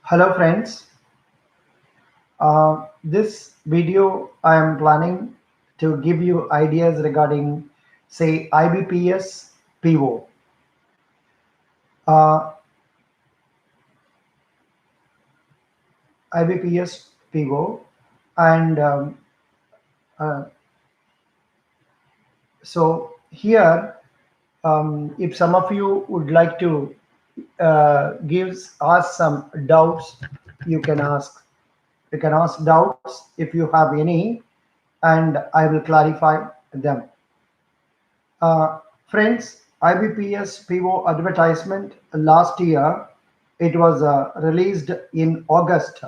Hello friends, this video I am planning to give you ideas regarding say IBPS PO. Uh, IBPS PO and uh, so here if some of you would like to ask some doubts, you can ask. You can ask doubts if you have any, and I will clarify them. Friends, IBPS PO advertisement last year, it was released in August.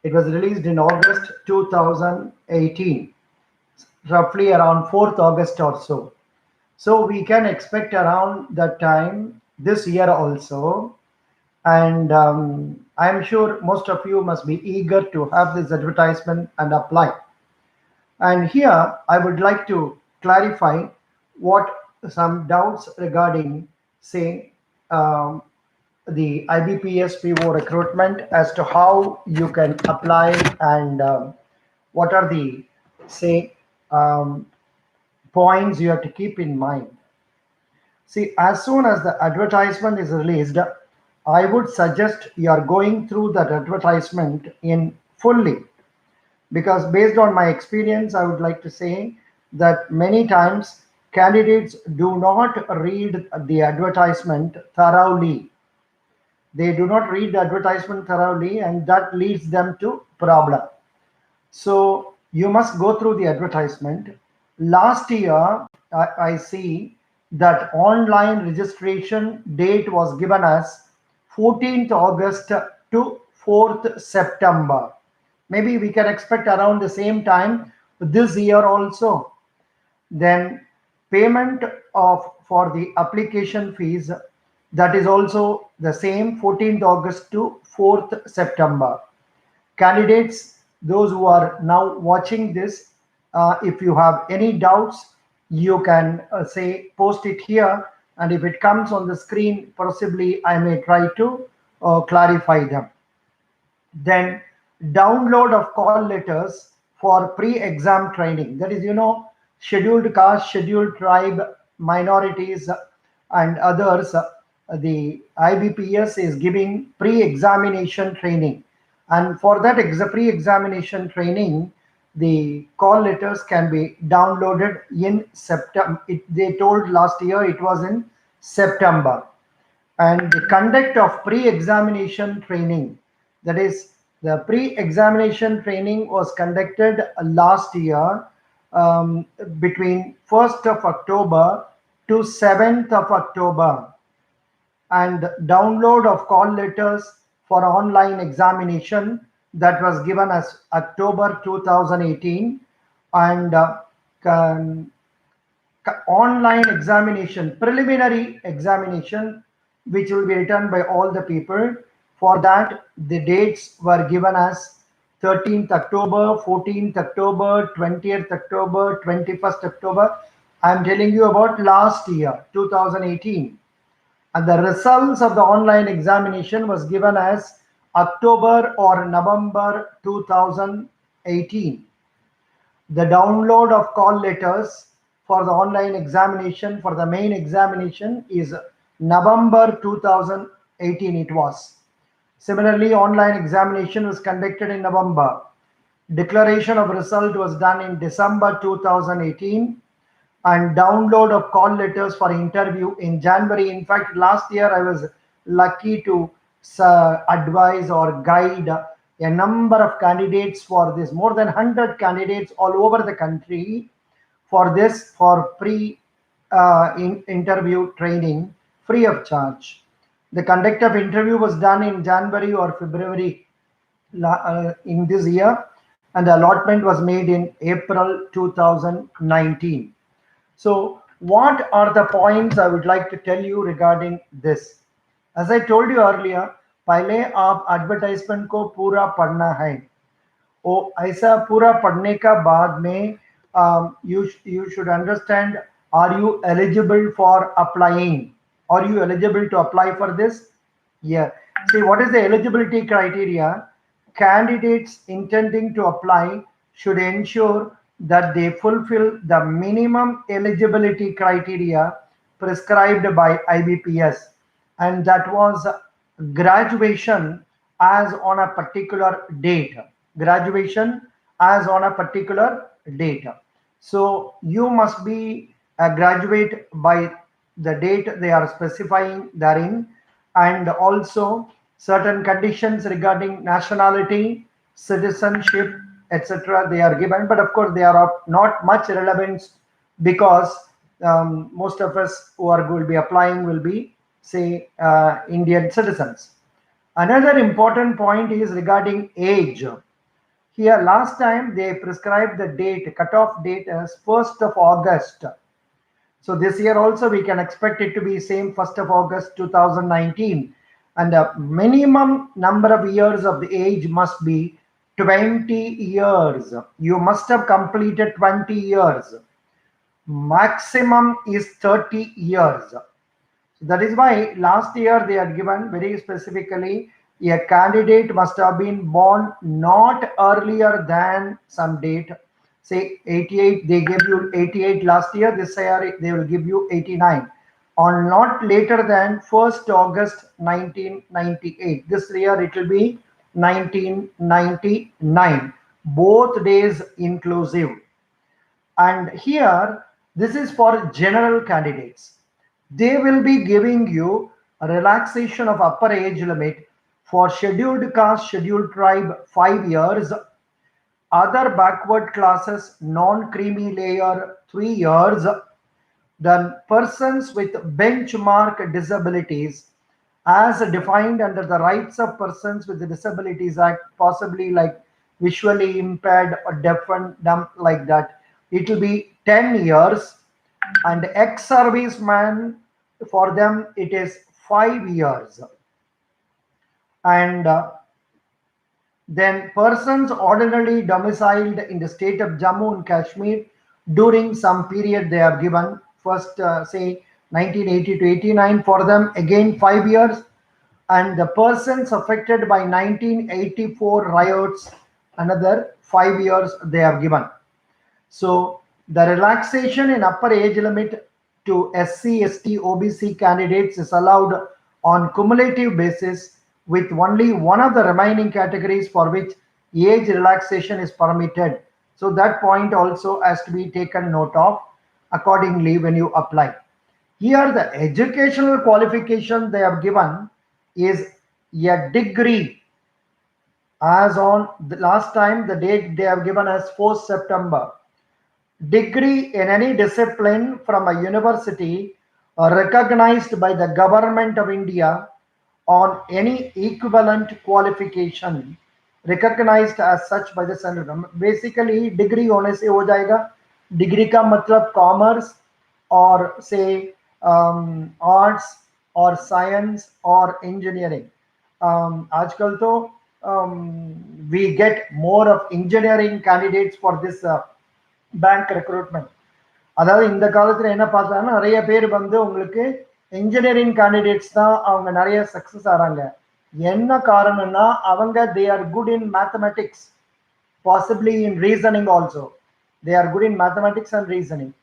It was released in August 2018, roughly around 4th August or so. So we can expect around that time this year also. And I'm sure most of you must be eager to have this advertisement and apply. And here I would like to clarify what some doubts regarding, say, um, the IBPS PO recruitment as to how you can apply and what are the, say, um, points you have to keep in mind. See, as soon as the advertisement is released, I would suggest you are going through that advertisement in fully, because based on my experience I would like to say that many times candidates do not read the advertisement thoroughly. They do not read the advertisement thoroughly, and that leads them to problem. So you must go through the advertisement. Last year I see that online registration date was given as 14th August to 4th September. Maybe we can expect around the same time this year also. Then payment of for the application fees, that is also the same 14th August to 4th September. Candidates, those who are now watching this, if you have any doubts, you can say post it here, and if it comes on the screen, possibly I may try to clarify them. Then download of call letters for pre-exam training. That is, scheduled caste, scheduled tribe, minorities, and others. The IBPS is giving pre-examination training, and for that pre-examination training, the call letters can be downloaded in September. They told last year it was in September. And the conduct of pre-examination training, that is, the pre-examination training was conducted last year, between 1st of October to 7th of October. And download of call letters for online examination, that was given as October 2018. And online examination, preliminary examination, which will be written by all the people. For that, the dates were given as 13th October, 14th October, 20th October, 21st October. I'm telling you about last year, 2018. And the results of the online examination was given as October or November 2018. The download of call letters for the online examination for the main examination is November 2018 it was. Similarly, online examination was conducted in November. Declaration of result was done in December 2018, and download of call letters for interview in January. In fact, last year I was lucky to advise or guide a number of candidates for this, more than 100 candidates all over the country for this, for pre interview training, free of charge. The conduct of interview was done in January or February in this year, and the allotment was made in April 2019. So what are the points I would like to tell you regarding this? As I told you earlier, पहले आप advertisement को पूरा पढ़ना है. ओ ऐसा पूरा पढ़ने का बाद में you should understand, are you eligible for applying? Are you eligible to apply for this? Yeah. See, what is the eligibility criteria? Candidates intending to apply should ensure that they fulfill the minimum eligibility criteria prescribed by IBPS, and that was graduation as on a particular date. Graduation as on a particular date. So you must be a graduate by the date they are specifying therein, and also certain conditions regarding nationality, citizenship, etc. they are given, but of course they are of not much relevance because most of us who are going to be applying will be, say, Indian citizens. Another important point is regarding age. Here, last time they prescribed the date, cutoff date as 1st of August. So this year also we can expect it to be same 1st of August 2019. And the minimum number of years of the age must be 20 years. You must have completed 20 years. Maximum is 30 years. That is why last year they had given very specifically a candidate must have been born not earlier than some date. Say 88, they gave you 88 last year, this year they will give you 89. On not later than 1st August 1998. This year it will be 1999. Both days inclusive. And here, this is for general candidates. They will be giving you a relaxation of upper age limit for scheduled caste, scheduled tribe 5 years, other backward classes, non-creamy layer 3 years, then persons with benchmark disabilities as defined under the Rights of Persons with Disabilities Act, possibly like visually impaired or deaf and dumb like that. It will be 10 years, and ex-serviceman, for them it is 5 years. And then persons ordinarily domiciled in the state of Jammu and Kashmir during some period they are given, first say 1980 to 89, for them again 5 years. And the persons affected by 1984 riots, another 5 years they are given. So the relaxation in upper age limit to SC, ST, OBC candidates is allowed on cumulative basis, with only one of the remaining categories for which age relaxation is permitted. So that point also has to be taken note of accordingly when you apply. Here the educational qualification they have given is a degree, as on the last time the date they have given as 4th September. Degree in any discipline from a university recognized by the government of India on any equivalent qualification recognized as such by the central. Basically degree होने से हो जाएगा. Degree का मतलब commerce और से arts और science और इंजीनियरिंग. आजकल तो we get more of engineering candidates for this bank recruitment. அதாவது இந்த காலத்துல என்ன பார்த்தாங்கன்னா நிறைய பேர் வந்து உங்களுக்கு இன்ஜினியரிங் கேண்டிடேட்ஸ் தான் அவங்க நிறைய சக்சஸ் ஆறாங்க. என்ன காரணம்னா அவங்க they are good in mathematics, possibly in reasoning also. They are good in mathematics and reasoning.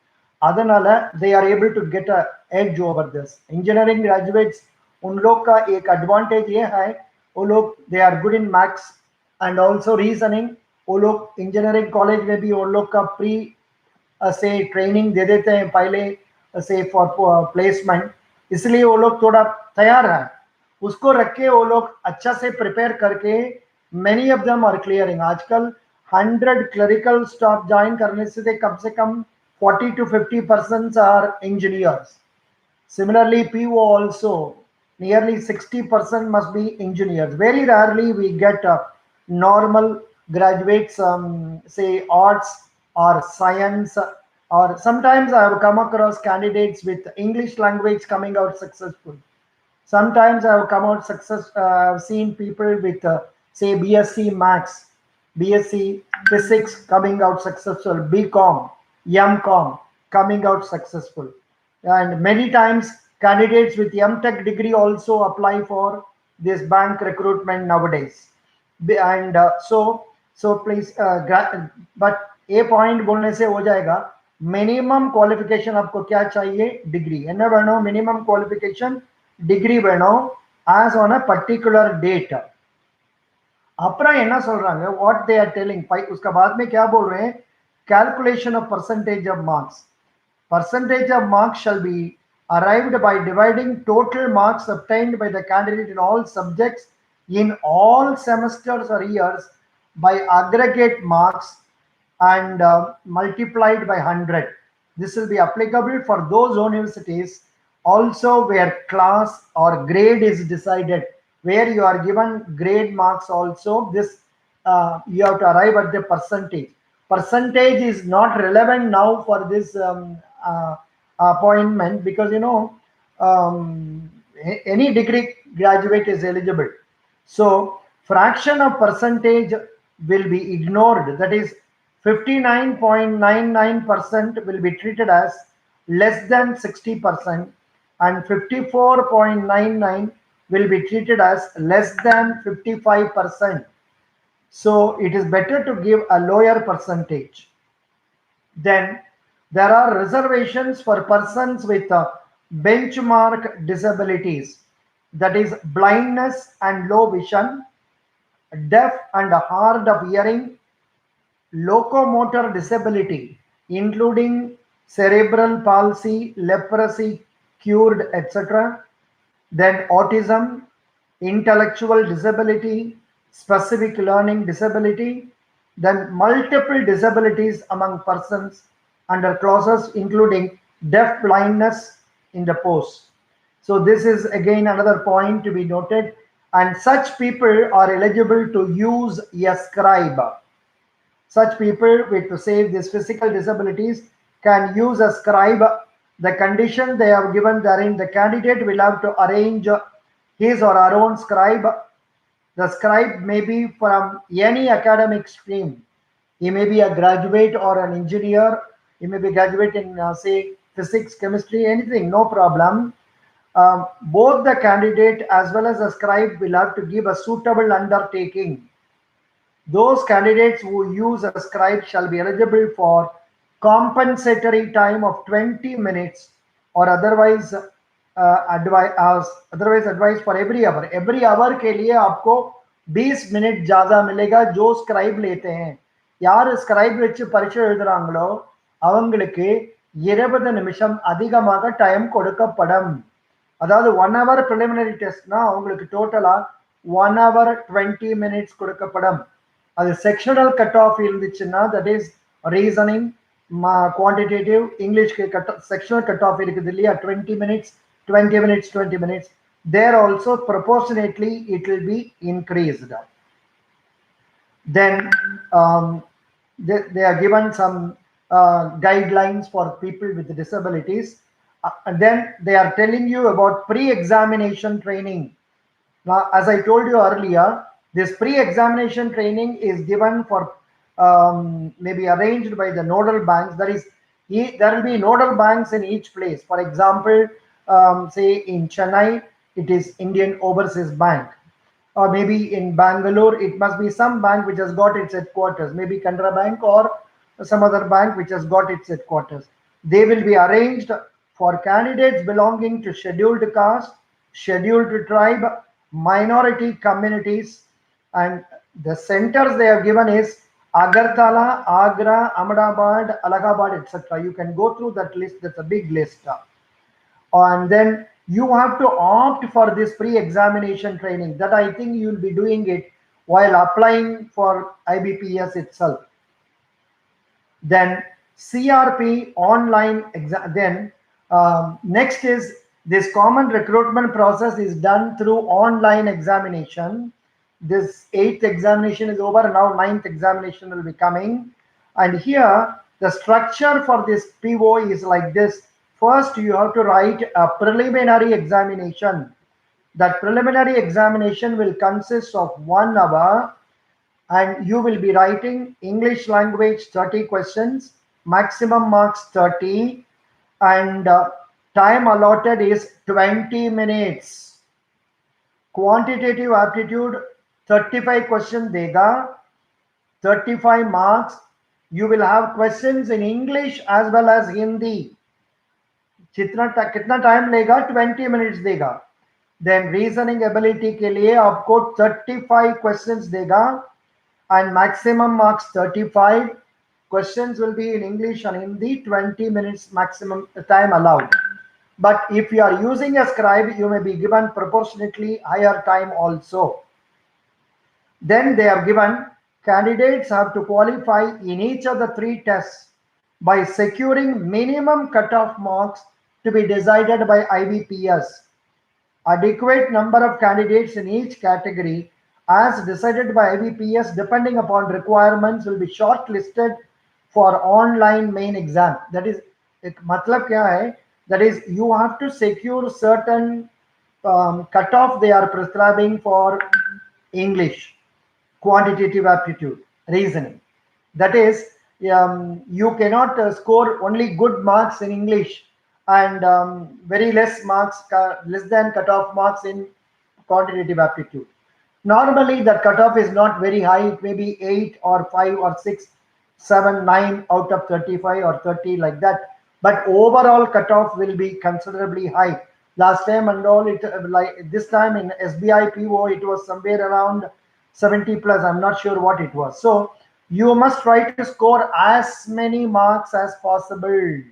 அதனால they are able to get a edge over this. Engineering graduates उन लोग का एक एडवांटेज ये है, वो लोग they are good in maths and also reasoning. वो लोग इंजीनियरिंग कॉलेज में भी वो लोग का प्री से ट्रेनिंग दे देते हैं पहले से फॉर प्लेसमेंट, इसलिए वो लोग थोड़ा तैयार है. उसको रख के वो लोग अच्छा से प्रिपेयर करके many of them are clearing. आजकल 100 क्लरिकल स्टाफ ज्वाइन करने से कम 40 to 50% are engineers. Similarly, PO also nearly 60% must be engineers. Very rarely we get normal graduates, say arts or science, or sometimes I have come across candidates with English language coming out successful. Sometimes I have come out I've seen people with say BSc Maths, BSc Physics coming out successful, BCom, MCom coming out successful. And many times candidates with MTech degree also apply for this bank recruitment nowadays. And so please but a point बोलने से हो जाएगा. Minimum qualification आपको क्या चाहिए? Degree. என்ன வேணும்? Minimum qualification degree வேணும் as on a particular date. அப்புறம் என்ன சொல்றாங்க? what they are telling, उसका बाद में क्या बोल रहे हैं? calculation of percentage of marks. Percentage of marks shall be arrived by dividing total marks obtained by the candidate in all subjects in all semesters or years by aggregate marks and multiplied by 100. This will be applicable for those universities also where class or grade is decided, where you are given grade marks also. This you have to arrive at the percentage. Percentage is not relevant now for this appointment, because any degree graduate is eligible. So fraction of percentage will be ignored. That is 59.99% will be treated as less than 60%, and 54.99 will be treated as less than 55%. So it is better to give a lower percentage. Then there are reservations for persons with benchmark disabilities, that is blindness and low vision, deaf and hard of hearing, locomotor disability, including cerebral palsy, leprosy cured, etc. Then autism, intellectual disability, specific learning disability, then multiple disabilities among persons under clauses including deaf blindness in the post. So this is again another point to be noted, and such people are eligible to use a scribe. Such people with, say, these physical disabilities can use a scribe. The condition they have given therein, the candidate will have to arrange his or her own scribe. The scribe may be from any academic stream. He may be a graduate or an engineer. He may be graduate in, say, physics, chemistry, anything, no problem. Both the candidate as well as the scribe will have to give a suitable undertaking. Those candidates who use a scribe shall be eligible for compensatory time of 20 minutes or otherwise advice for every hour. Every hour के लिए आपको 20 minute ज़्यादा मिलेगा जो scribe लेते हैं. யார் scribe வச்சு பரீட்சை எழுதுறாங்களோ அவங்களுக்கு 20 நிமிஷம் அதிகமாக டைம் கொடுக்கப்படும். அதாவது 1 hour preliminary டெஸ்ட்னா அவங்களுக்கு டோட்டலா 1 hour 20 minutes கொடுக்கப்படும். அது செக்ஷனல் கட் ஆஃப் இருந்துச்சுன்னா, தட் இஸ் ரீசனிங், குவான்டிடேட்டிவ், இங்கிலீஷ்க்கு செக்ஷனல் கட் ஆஃப் இருக்குது இல்லையா, 20 minutes 20 minutes 20 minutes, there also proportionately it will be increased. Then they are given some guidelines for people with disabilities, and then they are telling you about pre-examination training. Now, as I told you earlier, this pre-examination training is given for maybe arranged by the nodal banks. That is, there will be nodal banks in each place. For example, say in Chennai, it is Indian Overseas Bank, or maybe in Bangalore, it must be some bank which has got its headquarters, maybe Canara Bank or some other bank which has got its headquarters. They will be arranged for candidates belonging to scheduled caste, scheduled tribe, minority communities, and the centers they have given is Agartala, Agra, Ahmedabad, Allahabad, etc. You can go through that list. That's a big list. And then you have to opt for this pre-examination training. That I think you will be doing it while applying for IBPS itself. Then CRP online exam. Then next is this common recruitment process is done through online examination. This 8th examination is over. Now 9th examination will be coming. And here the structure for this PO is like this. First, you have to write a preliminary examination. That preliminary examination will consist of 1 hour, and you will be writing English language 30 questions, maximum marks 30, and time allotted is 20 minutes. Quantitative aptitude 35 question देगा, 35 marks. You will have questions in English as well as Hindi. कितना time लेगा? 20 minutes देगा. Then reasoning ability के लिए आपको 35 questions देगा and maximum marks 35. Questions will be in English and Hindi, 20 minutes maximum time allowed. But if you are using a scribe, you may be given proportionately higher time also. Then they are given, candidates have to qualify in each of the 3 tests by securing minimum cutoff marks to be decided by IBPS. Adequate number of candidates in each category as decided by IBPS depending upon requirements will be shortlisted for online main exam. That is, matlab kya hai? That is, you have to secure certain cutoff they are prescribing for English, quantitative aptitude, reasoning. That is, you cannot score only good marks in English and very less marks, less than cutoff marks in quantitative aptitude. Normally, the cutoff is not very high. It may be 8 or 5 or 6, 7, 9 out of 35 or 30 like that. But overall cutoff will be considerably high. Last time and all, it like this time in SBI PO, it was somewhere around 70 plus. I'm not sure what it was. So you must try to score as many marks as possible.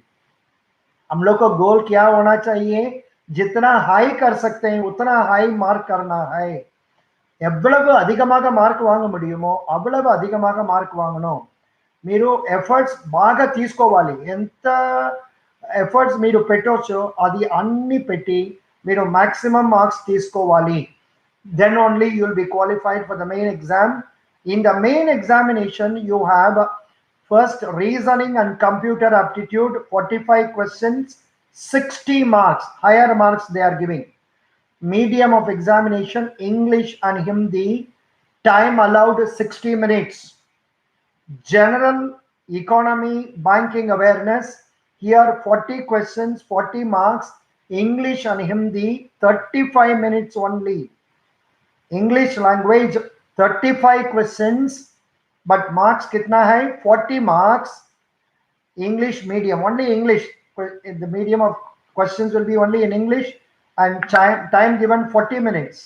हम लोग को गोल क्या होना चाहिए? जितना high कर सकते हैं उतना हाई मार्क करना है. எவ்வளவு அதிகமாக மார்க் வாங்க முடியுமோ అவ்வளவு அதிகமாக మార్క్ వాంగணும். మీరు ఎఫర్ట్స్ బాగా తీసుకోవాలి. ఎంత ఎఫర్ట్స్ మీరు పెట్టొచ్చో అది అన్ని పెట్టి మీరు మాక్సిమం మార్క్స్ తీసుకోవాలి. Then only you will be qualified for the main exam. In the main examination, you have first reasoning and computer aptitude, 45 questions, 60 marks, higher marks they are giving. Medium of examination, English and Hindi, time allowed 60 minutes. General economy, banking awareness, here 40 questions, 40 marks, English and Hindi, 35 minutes only. English language, 35 questions, but marks kitna hai? 40 marks. English medium, only English. The medium of questions will be only in English and time given 40 minutes.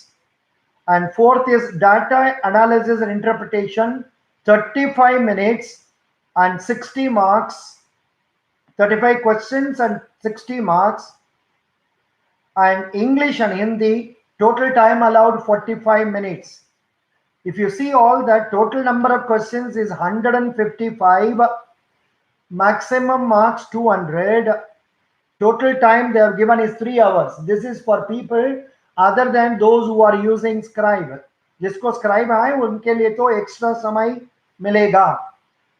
And fourth is data analysis and interpretation, 35 minutes and 60 marks. 35 questions and 60 marks. And English and Hindi, total time allowed 45 minutes. If you see all that, total number of questions is 155, maximum marks 200. Total time they have given is 3 hours. This is for people other than those who are using scribe. जिसको scribe है उनके लिए तो extra समय मिलेगा.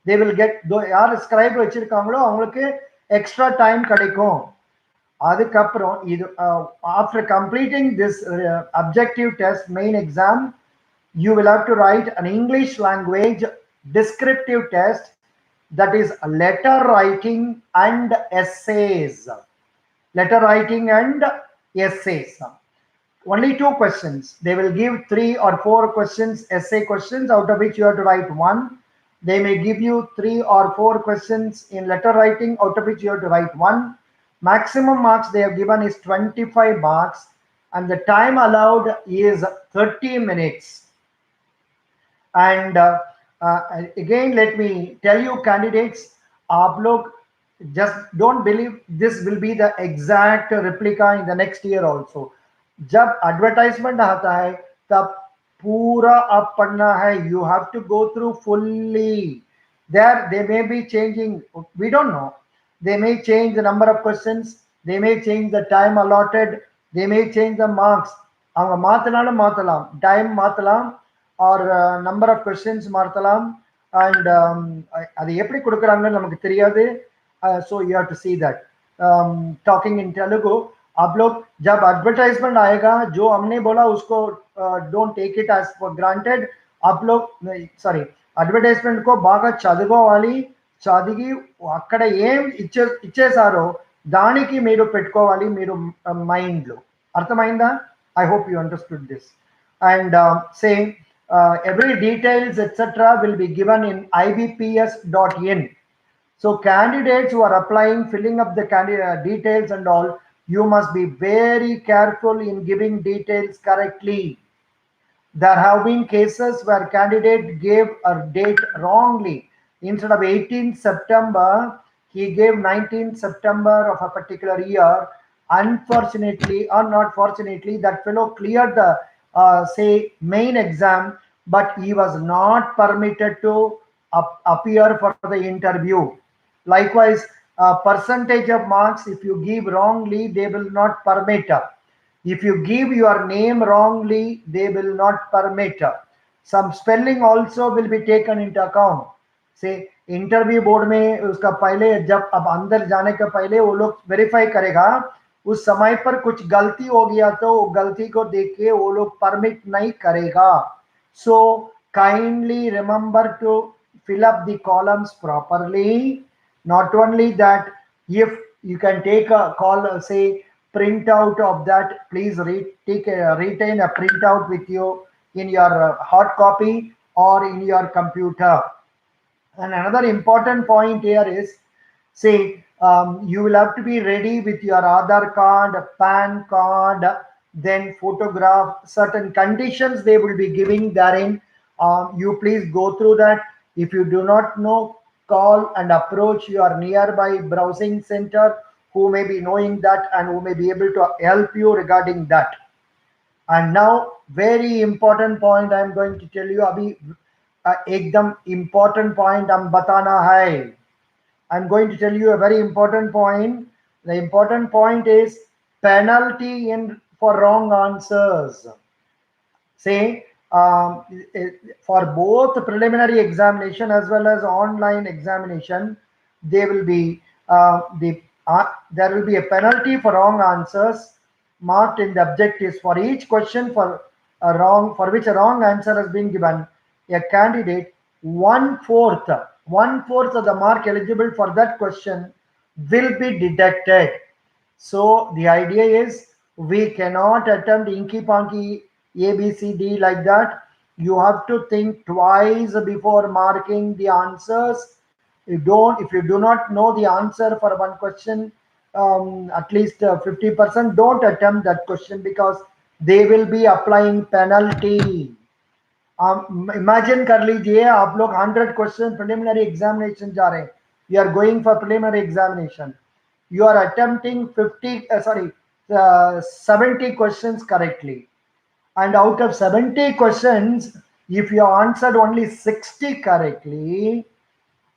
They will get, यार scribe வச்சிருக்காங்களோ அவங்களுக்கு extra time கிடைக்கும். அதுக்கப்புறம் இது after completing this objective test main exam, you will have to write an English language descriptive test, that is letter writing and essays. Letter writing and essays. Only 2 questions. They will give 3 or 4 questions, essay questions, out of which you have to write 1. They may give you 3 or 4 questions in letter writing, out of which you have to write 1. Maximum marks they have given is 25 marks and the time allowed is 30 minutes. And again, let me tell you candidates, आप लोग just don't believe this will be the exact replica in the next year also. जब advertisement आता है तब पूरा आप पढ़ना है. You have to go through fully. There they may be changing, we don't know. They may change the number of questions, they may change the time allotted, they may change the marks. அவங்க மாத்தினாலும் மாத்தலாம், time மாத்தலாம் or number of questions மாத்தலாம். And அது எப்படி கொடுக்குறாங்கன்னு நமக்கு தெரியாது. So you have to see that. Talking in Telugu, आप लोग जब advertisement आएगा जो हमने बोला उसको don't take it as for granted. आप लोग sorry advertisement को బాగా చదవాలి, చదివి అక్కడ ఏం ఇచ్చేసారో దానికి మీరు పెట్టుకోవాలి మీరు మైండ్ లో. అర్థమైందా? I hope you understood this. and say every details etc. will be given in ibps.in. So candidates who are applying, filling up the candidate details and all, you must be very careful in giving details correctly. There have been cases where candidate gave a date wrongly. Instead of 18th September, he gave 19th September of a particular year. Unfortunately, or not fortunately, that fellow cleared the say main exam, but he was not permitted to appear for the interview. Likewise, percentage of marks, if you give wrongly, they will not permit. If you give your name wrongly, they will not permit. Some spelling also will be taken into account. से interview board में उसका पहले जब अब अंदर जाने के पहले वो लोग वेरीफाई करेगा, उस समय पर कुछ गलती हो गया तो वो गलती को देख के वो लोग परमिट नहीं करेगा. So kindly remember to fill up the columns properly. Not only that, if you can take a call, say printout of that, please retain a printout with you in your hard copy or in your computer. And another important point here is, say you will have to be ready with your Aadhaar card, PAN card, then photograph. Certain conditions they will be giving therein. You please go through that. If you do not know, call and approach your nearby browsing center who may be knowing that and who may be able to help you regarding that. And now very important point I am going to tell you. अभी एकदम important point हम बताना है. I'm going to tell you a very important point. The important point is penalty in for wrong answers. Say for both preliminary examination as well as online examination, they will be there will be a penalty for wrong answers marked in the objectives. For each question for which a wrong answer has been given, a candidate one-fourth of the mark eligible for that question will be deducted. So the idea is we cannot attempt inky panky A, B, C, D like that. You have to think twice before marking the answers. If you do not know the answer for one question, at least 50%, don't attempt that question because they will be applying penalty. Imagine कर लीजिए आप लोग 100 question preliminary examination जा रहे हैं. You are going for preliminary examination. You are attempting 70 questions correctly, and out of 70 questions, if you answered only 60 correctly,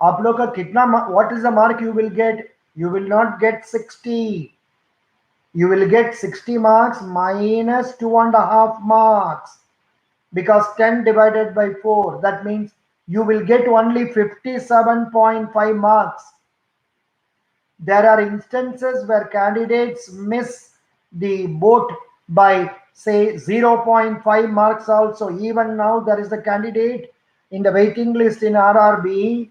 आप लोग का कितना, what is the mark you will get? You will not get 60. You will get 60 marks minus 2.5 marks, because 10 divided by 4, that means you will get only 57.5 marks. There are instances where candidates miss the boat by say 0.5 marks also. Even now there is a candidate in the waiting list in RRB.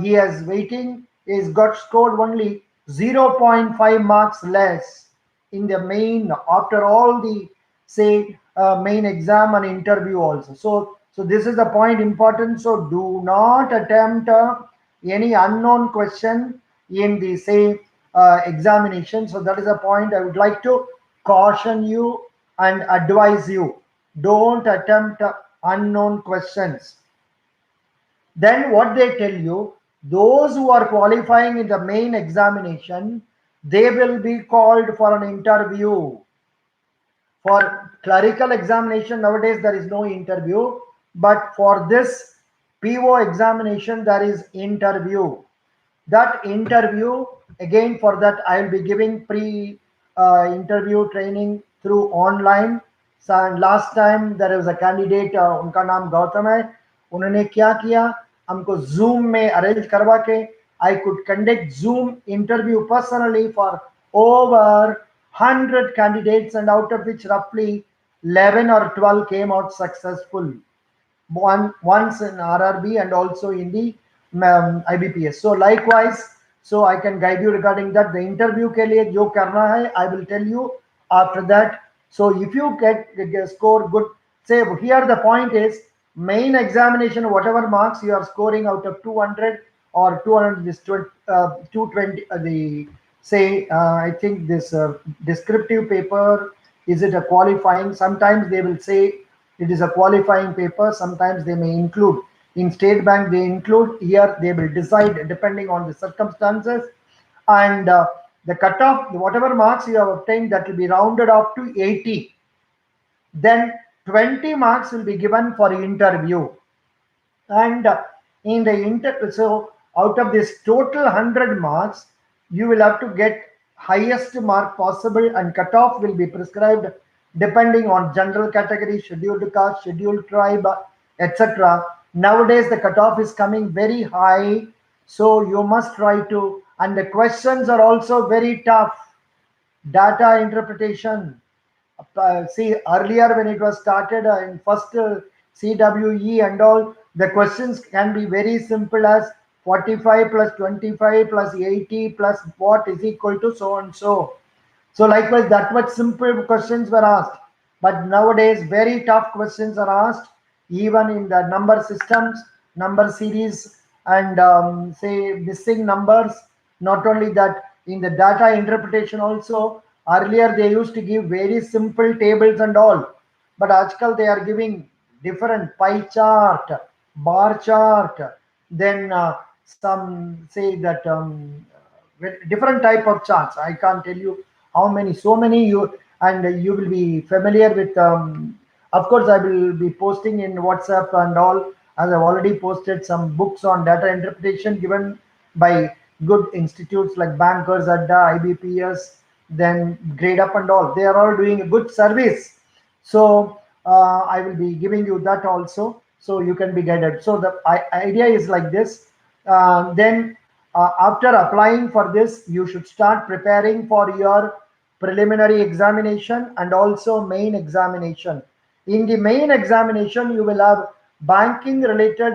He is waiting, he's got scored only 0.5 marks less in the main, after all the say main exam and interview also. So this is the point important. So do not attempt any unknown question in the same examination. So that is a point I would like to caution you and advise you. Don't attempt unknown questions. Then what they tell you, those who are qualifying in the main examination, they will be called for an interview. For clerical examination nowadays there is no interview, but for this PO examination there is interview. That interview, again for that I will be giving interview training through online. So last time there was a candidate, उनका नाम गौतम है, उन्होंने क्या किया, हमको Zoom में arrange करवा के I could conduct Zoom interview personally for over 100 candidates, and out of which roughly 11 or 12 came out successful. Once in RRB and also in the IBPS. So likewise, so I can guide you regarding that. The interview के लिए जो करना है, I will tell you after that. So if you get score good say here the point is main examination, whatever marks you are scoring out of 200 or 200, this 220, the say I think this descriptive paper, is it a qualifying? Sometimes they will say it is a qualifying paper, sometimes they may include. In State Bank they include, here they will decide depending on the circumstances. And the cutoff, whatever marks you have obtained, that will be rounded up to 80. Then 20 marks will be given for interview. And in the so out of this total 100 marks, you will have to get highest mark possible, and cutoff will be prescribed depending on general category, scheduled caste, scheduled tribe, etc. Nowadays the cutoff is coming very high, so you must try to, and the questions are also very tough. Data interpretation, see earlier when it was started in first CWE and all, the questions can be very simple as 45 plus 25 plus 80 plus what is equal to so and so. So likewise, that much simple questions were asked. But nowadays, very tough questions are asked, even in the number systems, number series, and say missing numbers. Not only that, in the data interpretation also, earlier they used to give very simple tables and all. But Ajkal they are giving different pie chart, bar chart, then some say that with different type of charts. I can't tell you how many, so many you, and you will be familiar with. Of course, I will be posting in WhatsApp and all, as I've already posted some books on data interpretation given by good institutes like Bankers Adda, IBPS, then Grade Up and all. They are all doing a good service. So I will be giving you that also, so you can be guided. So the idea is like this. Then after applying for this, you should start preparing for your preliminary examination and also main examination. In the main examination, you will have banking related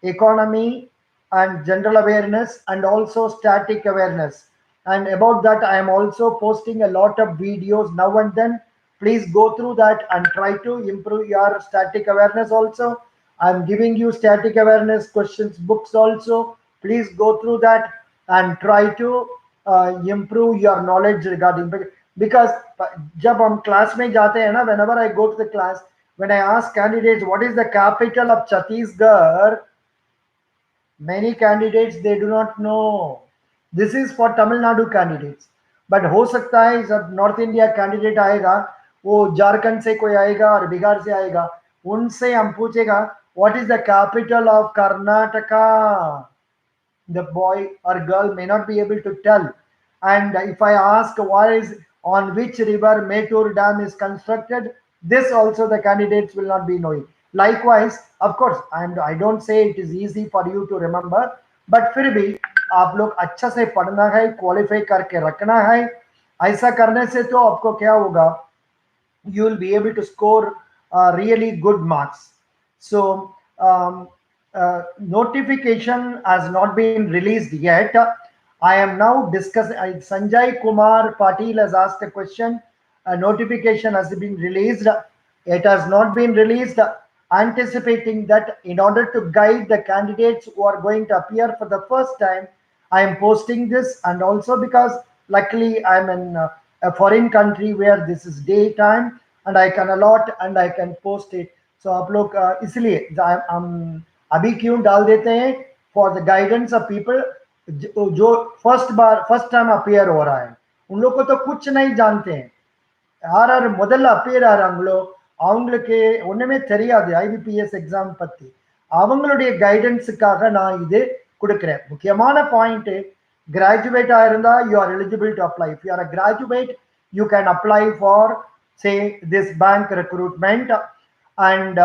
economy and general awareness and also static awareness. And about that, I am also posting a lot of videos now and then. Please go through that and try to improve your static awareness also. I'm giving you static awareness questions books also. Please go through that and try to improve your knowledge regarding, because जब हम class में जाते हैं ना, whenever I go to the class, when I ask candidates what is the capital of Chhattisgarh, many candidates they do not know. This is for Tamil Nadu candidates, but हो सकता है जब नॉर्थ इंडिया कैंडिडेट आएगा, वो झारखंड से कोई आएगा और बिहार से आएगा, उनसे हम पूछेगा what is the capital of Karnataka. The boy or girl may not be able to tell. And if I ask why is, on which river Metur Dam is constructed, this also the candidates will not be knowing. Likewise, of course, I don't say it is easy for you to remember, but फिर भी आप लोग अच्छा से पढ़ना है, qualify करके रखना है. ऐसा करने से तो आपको क्या होगा, you will be able to score really good marks. So notification has not been released yet. I am now discussing. Sanjay Kumar Patil has asked a question. A notification has been released. It has not been released. Anticipating that, in order to guide the candidates who are going to appear for the first time, I am posting this, and also because luckily I'm in a foreign country where this is daytime and I can allot and I can post it. So आप लोग इसलिए हम अभी क्यों डाल देते हैं, for the guidance of people जो फर्स्ट टाइम अपियर हो रहा है, उन लोग को तो कुछ नहीं जानते हैं. யார் முதல்ல அப்பியர் ஆறாங்களோ அவங்களுக்கு ஒண்ணுமே தெரியாது ஐபிபிஎஸ் எக்ஸாம் பத்தி. அவங்களுடைய கைடன்ஸுக்காக நான் இது கொடுக்கிறேன். முக்கியமான பாயிண்ட், கிராஜுவேட் ஆயிருந்தா you are eligible to apply. If you are a graduate you can apply for say this bank recruitment. And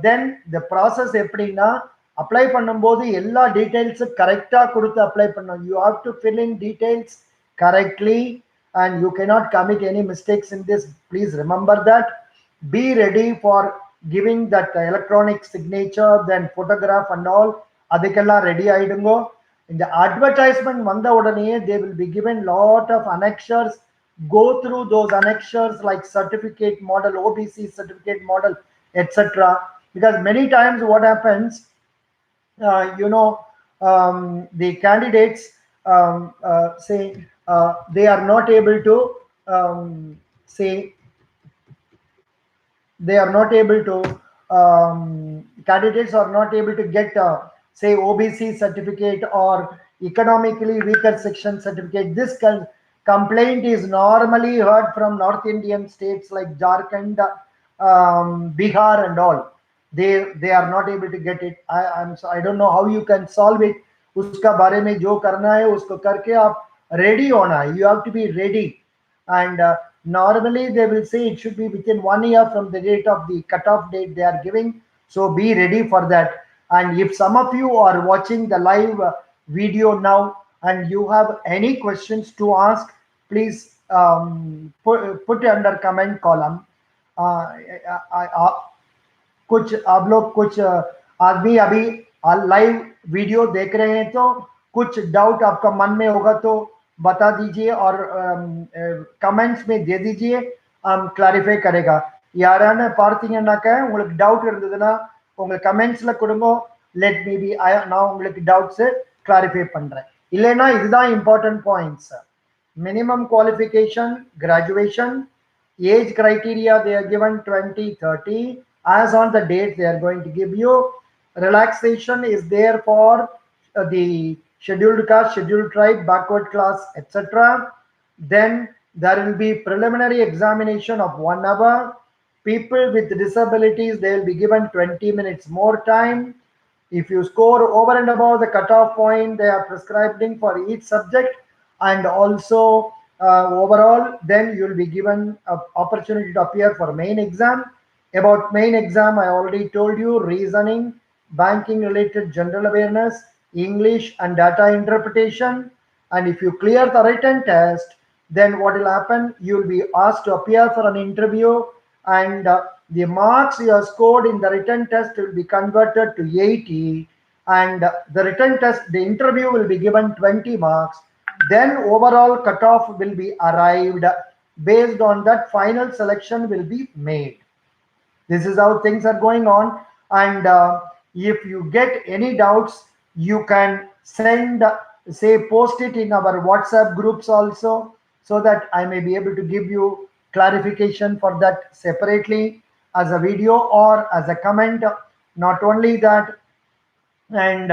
then the process எப்படின்னா, அப்ளை பண்ணும்போது எல்லா டீடைல்ஸும் கரெக்டா கொடுத்து அப்ளை பண்ணணும். You have to fill in details correctly and you cannot commit any mistakes in this. Please remember that. Be ready for giving that electronic signature, then photograph and all. Adikella ready aidungo. In the advertisement vanda odane they will be given lot of annexures. Go through those annexures like certificate model, OBC certificate model. etc. Because many times what happens, you know, the candidates say they are not able to say they are not able to candidates are not able to get say OBC certificate or economically weaker section certificate. This complaint is normally heard from North Indian states like Jharkhand, Bihar and all. They are not able to get it. I don't know how you can solve it. उसका बारे में जो करना है उसको करके आप ready होना है. You have to be ready. And normally they will say it should be within 1 year from the date of the cutoff date they are giving, so be ready for that. And if some of you are watching the live video now and you have any questions to ask, please put it under comment column. कुछ आप लोग कुछ आदमी अभी live video देख रहे हैं, तो कुछ डाउट आपका मन में होगा तो बता दीजिए और கமெண்ட்ஸ் में दे दीजिए, हम கிளாரிஃபை करेगा. யாரான பார்த்தீங்கன்னாக்க உங்களுக்கு டவுட் இருந்ததுன்னா உங்க கமெண்ட்ஸ்ல கொடுங்க. லெட் மீ பி நான் உங்களுக்கு டவுட்ஸ் கிளாரிஃபை பண்றேன். இல்லைன்னா இதுதான் important points. Minimum qualification graduation, age criteria they are given 2030 as on the date they are going to give you. Relaxation is there for the scheduled caste, scheduled tribe, backward class, etc. Then there will be preliminary examination of 1 hour. People with disabilities, they will be given 20 minutes more time. If you score over and above the cutoff point they are prescribing for each subject, and also overall, then you will be given an opportunity to appear for main exam. About main exam, I already told you: reasoning, banking related general awareness, English and data interpretation. And if you clear the written test, then what will happen, you will be asked to appear for an interview, and the marks you have scored in the written test will be converted to 80, and the written test, the interview will be given 20 marks. Then overall cutoff will be arrived. Based on that, final selection will be made. This is how things are going on. And if you get any doubts, you can send, say, post it in our WhatsApp groups also, so that I may be able to give you clarification for that separately as a video or as a comment. Not only that, and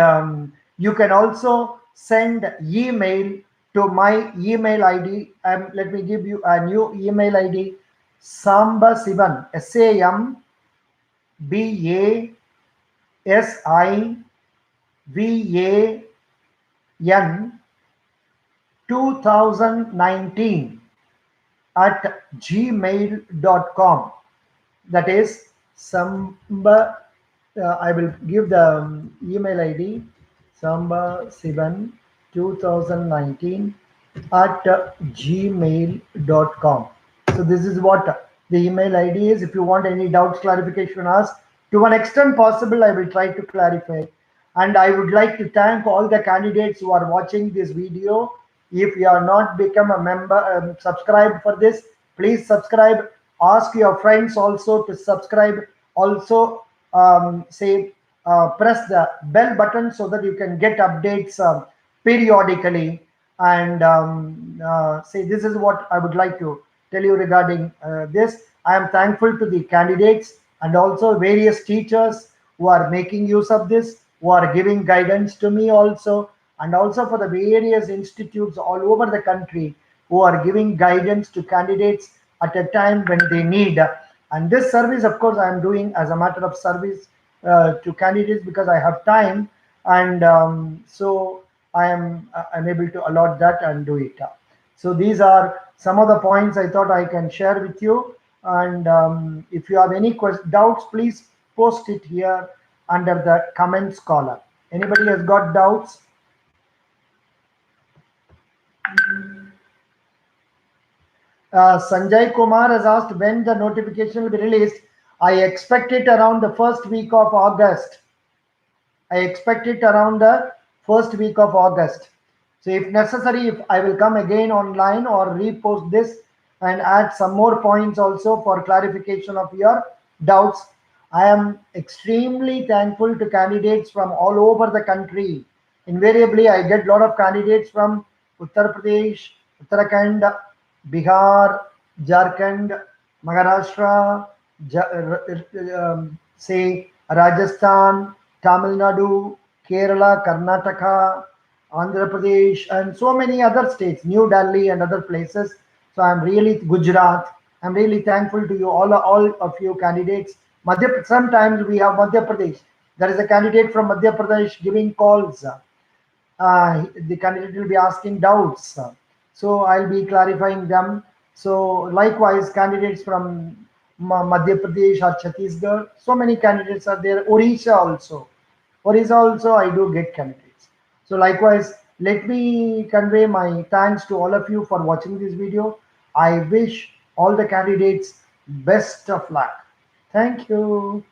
you can also send email to my email ID. Let me give you a new email ID: Sambasivan, SAMBASIVAN 2019 at gmail.com. That is Samba. I will give the email ID: Sambasivan 2019 at gmail.com. So this is what the email ID is. If you want any doubts, clarification, ask. To an extent possible, I will try to clarify. And I would like to thank all the candidates who are watching this video. If you are not become a member, subscribe for this, please subscribe. Ask your friends also to subscribe. Also, press the bell button so that you can get updates periodically. And say, this is what I would like to tell you regarding this. I am thankful to the candidates and also various teachers who are making use of this, who are giving guidance to me also, and also for the various institutes all over the country who are giving guidance to candidates at a time when they need. And this service, of course, I am doing as a matter of service to candidates because I have time, and so I'm able to allot that and do it. So these are some of the points I thought I can share with you. And if you have any doubts, please post it here under the comments column. Anybody has got doubts? Sanjay Kumar has asked when the notification will be released. I expect it around the first week of August. I expect it around the first week of August. So if necessary, if I will come again online or repost this and add some more points also for clarification of your doubts. I am extremely thankful to candidates from all over the country. Invariably, I get a lot of candidates from Uttar Pradesh, Uttarakhand, Bihar, Jharkhand, Maharashtra, say Rajasthan, Tamil Nadu, Kerala, Karnataka, Andhra Pradesh, and so many other states, New Delhi and other places. So I'm really Gujarat. I'm really thankful to you, all of you candidates. Sometimes we have Madhya Pradesh. There is a candidate from Madhya Pradesh giving calls. The candidate will be asking doubts. So I'll be clarifying them. So likewise, candidates from Madhya Pradesh or Chhattisgarh, so many candidates are there. Orissa also. Orissa also, I do get candidates. So likewise, let me convey my thanks to all of you for watching this video. I wish all the candidates best of luck. Thank you.